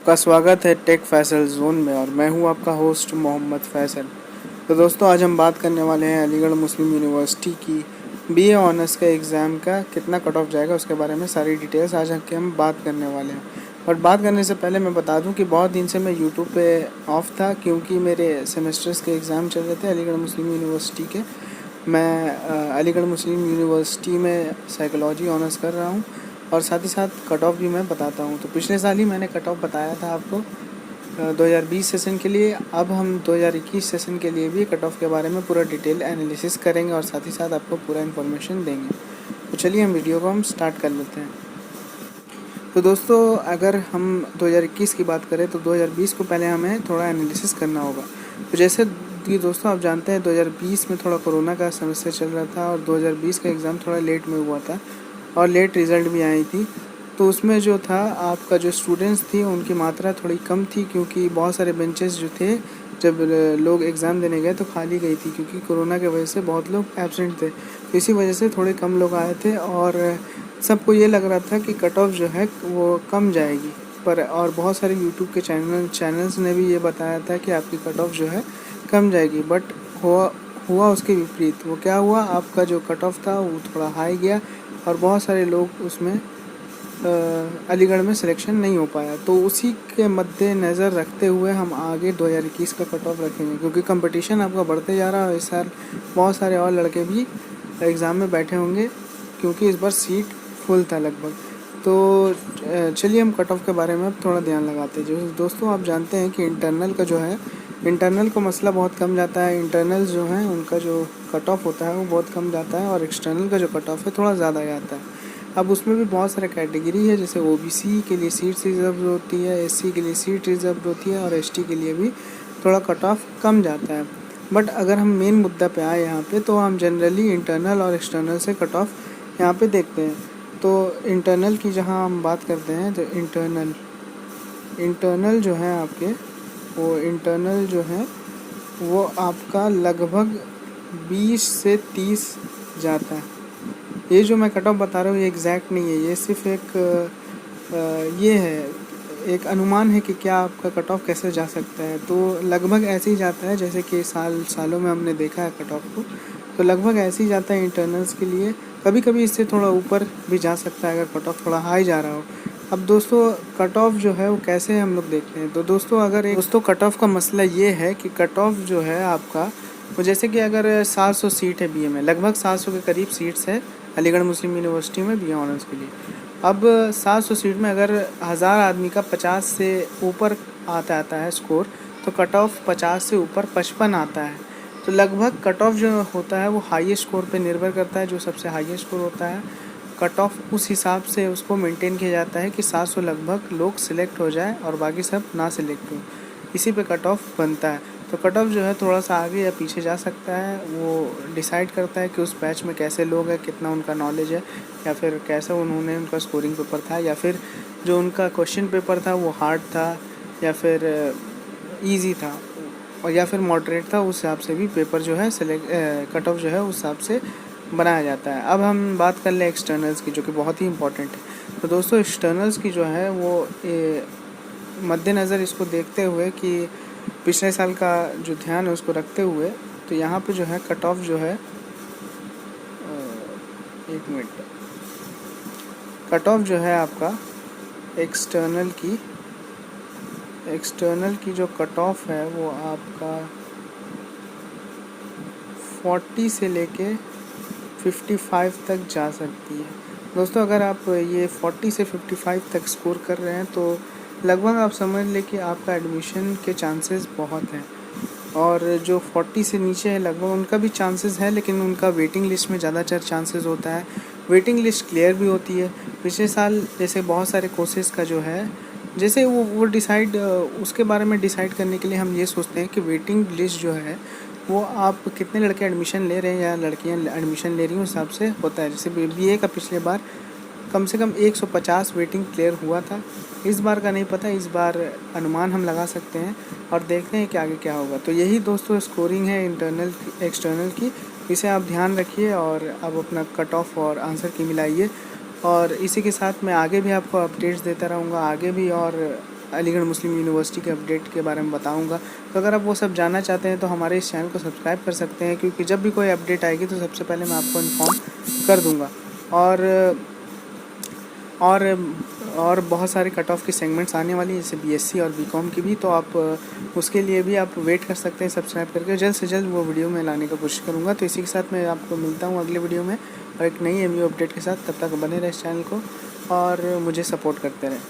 आपका स्वागत है टेक फैसल जोन में और मैं हूं आपका होस्ट मोहम्मद फैसल। तो दोस्तों आज हम बात करने वाले हैं अलीगढ़ मुस्लिम यूनिवर्सिटी की बीए ऑनर्स का एग्ज़ाम का कितना कट ऑफ जाएगा उसके बारे में सारी डिटेल्स आज हम बात करने वाले हैं। और बात करने से पहले मैं बता दूं कि बहुत दिन से मैं यूट्यूब पे ऑफ था क्योंकि मेरे सेमेस्टर्स के एग्ज़ाम चल रहे थे अलीगढ़ मुस्लिम यूनिवर्सिटी के। मैं अलीगढ़ मुस्लिम यूनिवर्सिटी में साइकोलॉजी ऑनर्स कर रहा हूँ और साथ ही साथ कट ऑफ भी मैं बताता हूँ। तो पिछले साल ही मैंने कट ऑफ बताया था आपको 2020 सेशन के लिए। अब हम 2021 सेशन के लिए भी कट ऑफ के बारे में पूरा डिटेल एनालिसिस करेंगे और साथ ही साथ आपको पूरा इन्फॉर्मेशन देंगे। तो चलिए हम वीडियो को स्टार्ट कर लेते हैं। तो दोस्तों अगर हम 2021 की बात करें तो 2020 को पहले हमें थोड़ा एनालिसिस करना होगा। तो जैसे कि दोस्तों आप जानते हैं 2020 में थोड़ा कोरोना का समस्या चल रहा था और 2020 का एग्ज़ाम थोड़ा लेट में हुआ था और लेट रिज़ल्ट भी आई थी। तो उसमें जो था आपका जो स्टूडेंट्स थी उनकी मात्रा थोड़ी कम थी क्योंकि बहुत सारे बेंचेस जो थे जब लोग एग्ज़ाम देने गए तो खाली गई थी क्योंकि कोरोना की वजह से बहुत लोग एब्सेंट थे। तो इसी वजह से थोड़े कम लोग आए थे और सबको ये लग रहा था कि कट ऑफ जो है वो कम जाएगी। पर और बहुत सारे यूट्यूब के चैनल्स ने भी ये बताया था कि आपकी कट ऑफ जो है कम जाएगी। बट हुआ उसके विपरीत। वो क्या हुआ, आपका जो कट ऑफ था वो थोड़ा हाई गया और बहुत सारे लोग उसमें अलीगढ़ में सिलेक्शन नहीं हो पाया। तो उसी के मद्देनज़र रखते हुए हम आगे 2021 का कट ऑफ रखेंगे क्योंकि कंपटीशन आपका बढ़ते जा रहा है। इस साल बहुत सारे और लड़के भी एग्ज़ाम में बैठे होंगे क्योंकि इस बार सीट फुल था लगभग। तो चलिए हम कट ऑफ के बारे में अब थोड़ा ध्यान लगाते हैं। जो दोस्तों आप जानते हैं कि इंटरनल का जो है इंटरनल को मसला बहुत कम जाता है। इंटरनल जो है उनका जो कट ऑफ होता है वो बहुत कम जाता है और एक्सटर्नल का जो कट ऑफ है थोड़ा ज़्यादा जाता है। अब उसमें भी बहुत सारे कैटेगरी है, जैसे ओबीसी के लिए सीट रिजर्व होती है, एससी के लिए सीट रिजर्व होती है और एसटी के लिए भी थोड़ा कट ऑफ कम जाता है। बट अगर हम मेन मुद्दा पे आए यहाँ पे तो हम जनरली इंटरनल और एक्सटर्नल से कट ऑफ यहाँ पे देखते हैं। तो इंटरनल की जहाँ हम बात करते हैं तो इंटरनल जो है आपके वो इंटरनल जो है वो आपका लगभग 20 से 30 जाता है। ये जो मैं कट ऑफ बता रहा हूँ ये एग्जैक्ट नहीं है, ये सिर्फ ये है एक अनुमान है कि क्या आपका कट ऑफ कैसे जा सकता है। तो लगभग ऐसे ही जाता है जैसे कि सालों में हमने देखा है कट ऑफ को। तो लगभग ऐसे ही जाता है इंटरनल्स के लिए। कभी कभी इससे थोड़ा ऊपर भी जा सकता है अगर कट ऑफ थोड़ा हाई जा रहा हो। अब दोस्तों कट ऑफ जो है वो कैसे हम लोग देखते हैं। तो दोस्तों कट ऑफ का मसला ये है कि कट ऑफ जो है आपका वो जैसे कि अगर 700 सीट है बीए में, लगभग 700 के करीब सीट्स है अलीगढ़ मुस्लिम यूनिवर्सिटी में बीए ऑनर्स के लिए। अब 700 सीट में अगर 1000 आदमी का 50 से ऊपर आता है स्कोर, तो कट ऑफ 50 से ऊपर 55 आता है। तो लगभग कट ऑफ जो होता है वो हाईएस्ट स्कोर पे निर्भर करता है। जो सबसे हाईएस्ट स्कोर होता है कट ऑफ उस हिसाब से उसको मेंटेन किया जाता है कि 700 लगभग लोग सिलेक्ट हो जाए और बाकी सब ना सिलेक्ट हो। इसी पे कट ऑफ बनता है। तो कट ऑफ जो है थोड़ा सा आगे या पीछे जा सकता है, वो डिसाइड करता है कि उस बैच में कैसे लोग हैं, कितना उनका नॉलेज है, या फिर कैसा उन्होंने उनका स्कोरिंग पेपर था, या फिर जो उनका क्वेश्चन पेपर था वो हार्ड था या फिर इजी था और या फिर मॉडरेट था। उस हिसाब से भी पेपर जो है कट ऑफ जो है उस हिसाब से बनाया जाता है। अब हम बात कर लें एक्सटर्नल्स की, जो कि बहुत ही इंपॉर्टेंट है। तो दोस्तों एक्सटर्नल्स की जो है वो मद्देनज़र इसको देखते हुए कि पिछले साल का जो ध्यान है उसको रखते हुए, तो यहाँ पे जो है कट ऑफ जो है एक मिनट, कट ऑफ जो है आपका एक्सटर्नल की जो कट ऑफ है वो आपका 40 से लेके 55 तक जा सकती है। दोस्तों अगर आप ये 40 से 55 तक स्कोर कर रहे हैं तो लगभग आप समझ लें कि आपका एडमिशन के चांसेस बहुत हैं। और जो 40 से नीचे है लगभग उनका भी चांसेस है, लेकिन उनका वेटिंग लिस्ट में ज़्यादातर चांसेस होता है। वेटिंग लिस्ट क्लियर भी होती है। पिछले साल जैसे बहुत सारे कोर्सेज़ का जो है जैसे वो डिसाइड उसके बारे में डिसाइड करने के लिए हम ये सोचते हैं कि वेटिंग लिस्ट जो है वो आप कितने लड़के एडमिशन ले रहे हैं या लड़कियां एडमिशन ले रही हैं उस हिसाब से होता है। जैसे बीए का पिछले बार कम से कम 150 वेटिंग क्लियर हुआ था। इस बार का नहीं पता, इस बार अनुमान हम लगा सकते हैं और देखते हैं कि आगे क्या होगा। तो यही दोस्तों स्कोरिंग है इंटरनल एक्सटर्नल की, इसे आप ध्यान रखिए और अब अपना कट ऑफ और आंसर की मिलाइए। और इसी के साथ मैं आगे भी आपको अपडेट्स देता रहूँगा, आगे भी और अलीगढ़ मुस्लिम यूनिवर्सिटी के अपडेट के बारे में बताऊंगा। तो अगर आप वो सब जानना चाहते हैं तो हमारे इस चैनल को सब्सक्राइब कर सकते हैं, क्योंकि जब भी कोई अपडेट आएगी तो सबसे पहले मैं आपको इन्फॉर्म कर दूँगा। और और और बहुत सारे कट ऑफ की सेगमेंट्स आने वाली हैं, जैसे बीएससी और बीकॉम की भी। तो आप उसके लिए भी आप वेट कर सकते हैं सब्सक्राइब करके। जल्द से जल्द वो वीडियो मैं लाने की कोशिश करूँगा। तो इसी के साथ मैं आपको मिलता हूँ अगले वीडियो में और एक नई एमयू अपडेट के साथ। तब तक बने रहे इस चैनल को और मुझे सपोर्ट करते रहें।